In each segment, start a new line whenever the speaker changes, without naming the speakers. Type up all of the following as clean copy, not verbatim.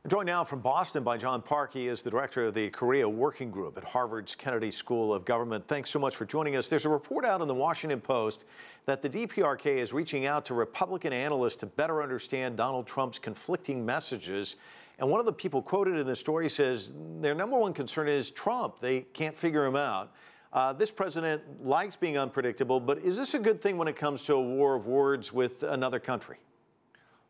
We're joined now from Boston by John Park. He is the director of the Korea Working Group at Harvard's Kennedy School of Government. Thanks so much for joining us. There's a report out in the Washington Post that the DPRK is reaching out to Republican analysts to better understand Donald Trump's conflicting messages. And one of the people quoted in the story says their number one concern is Trump. They can't figure him out. This president likes being unpredictable, but is this a good thing when it comes to a war of words with another country?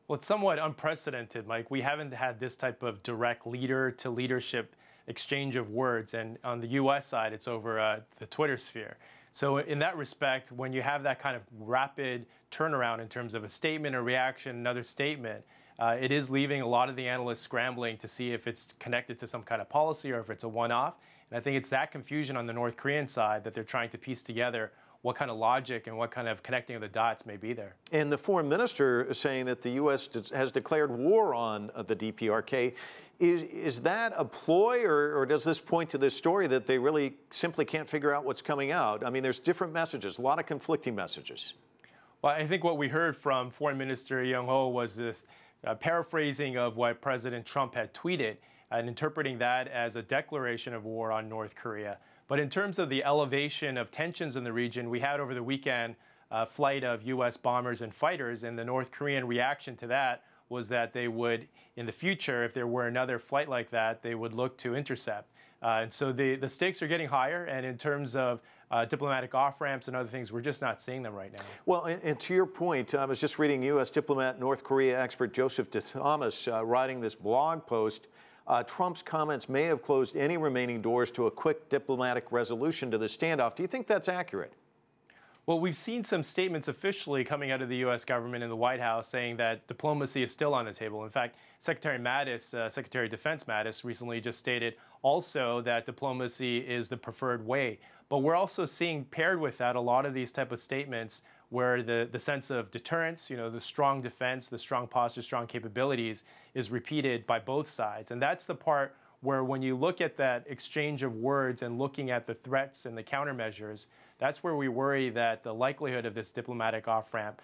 Well, it's somewhat unprecedented, Mike. We haven't had this type of direct leader-to-leadership exchange of words, and on the U.S. side, it's over the Twitter sphere. So in that respect, when you have that kind of rapid turnaround in terms of a statement, a reaction, another statement, it is leaving a lot of the analysts scrambling to see if it's connected to some kind of policy or if it's a one-off. And I think it's that confusion on the North Korean side that they're trying to piece together what kind of logic and what kind of connecting of the dots may be there.
And the foreign minister is saying that the U.S. has declared war on the DPRK. Is that a ploy, or does this point to this story that they really simply can't figure out what's coming out? I mean, there's different messages, a lot of conflicting messages.
Well, I think what we heard from Foreign Minister Young-ho was this paraphrasing of what President Trump had tweeted and interpreting that as a declaration of war on North Korea. But in terms of the elevation of tensions in the region, we had over the weekend a flight of U.S. bombers and fighters, and the North Korean reaction to that was that they would, in the future, if there were another flight like that, they would look to intercept. And so the stakes are getting higher, and in terms of diplomatic off-ramps and other things, we're just not seeing them right now.
Well, and to your point, I was just reading U.S. diplomat, North Korea expert Joseph Thomas writing this blog post. Trump's comments may have closed any remaining doors to a quick diplomatic resolution to the standoff. Do you think that's accurate?
Well, we've seen some statements officially coming out of the U.S. government and the White House saying that diplomacy is still on the table. In fact, Secretary of Defense Mattis recently just stated also that diplomacy is the preferred way. But we're also seeing paired with that a lot of these type of statements where the sense of deterrence, the strong defense, the strong posture, strong capabilities is repeated by both sides. And that's the part where when you look at that exchange of words and looking at the threats and the countermeasures, that's where we worry that the likelihood of this diplomatic off-ramp,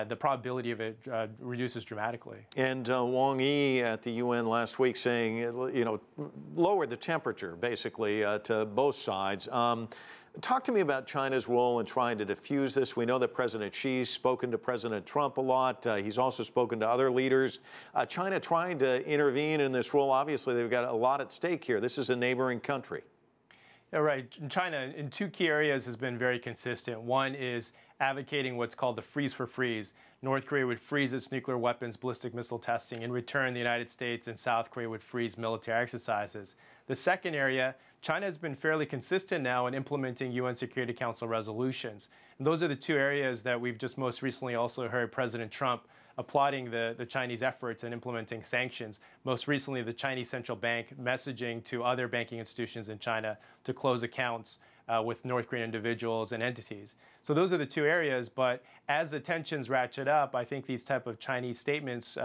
the probability of it reduces dramatically.
And Wang Yi at the UN last week saying, lower the temperature, basically, to both sides. Talk to me about China's role in trying to diffuse this. We know that President Xi's spoken to President Trump a lot. He's also spoken to other leaders. China trying to intervene in this role. Obviously, they've got a lot at stake here. This is a neighboring country.
Yeah, right. China, in two key areas, has been very consistent. One is advocating what's called the freeze for freeze. North Korea would freeze its nuclear weapons, ballistic missile testing. In return, the United States and South Korea would freeze military exercises. The second area, China has been fairly consistent now in implementing UN Security Council resolutions. And those are the two areas that we've just most recently also heard President Trump applauding the Chinese efforts in implementing sanctions. Most recently, the Chinese central bank messaging to other banking institutions in China to close accounts with North Korean individuals and entities. So those are the two areas, but as the tensions ratchet up, I think these type of Chinese statements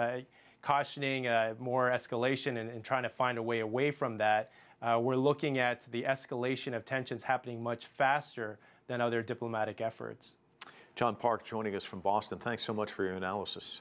cautioning more escalation and trying to find a way away from that, we're looking at the escalation of tensions happening much faster than other diplomatic efforts.
John Park joining us from Boston. Thanks so much for your analysis.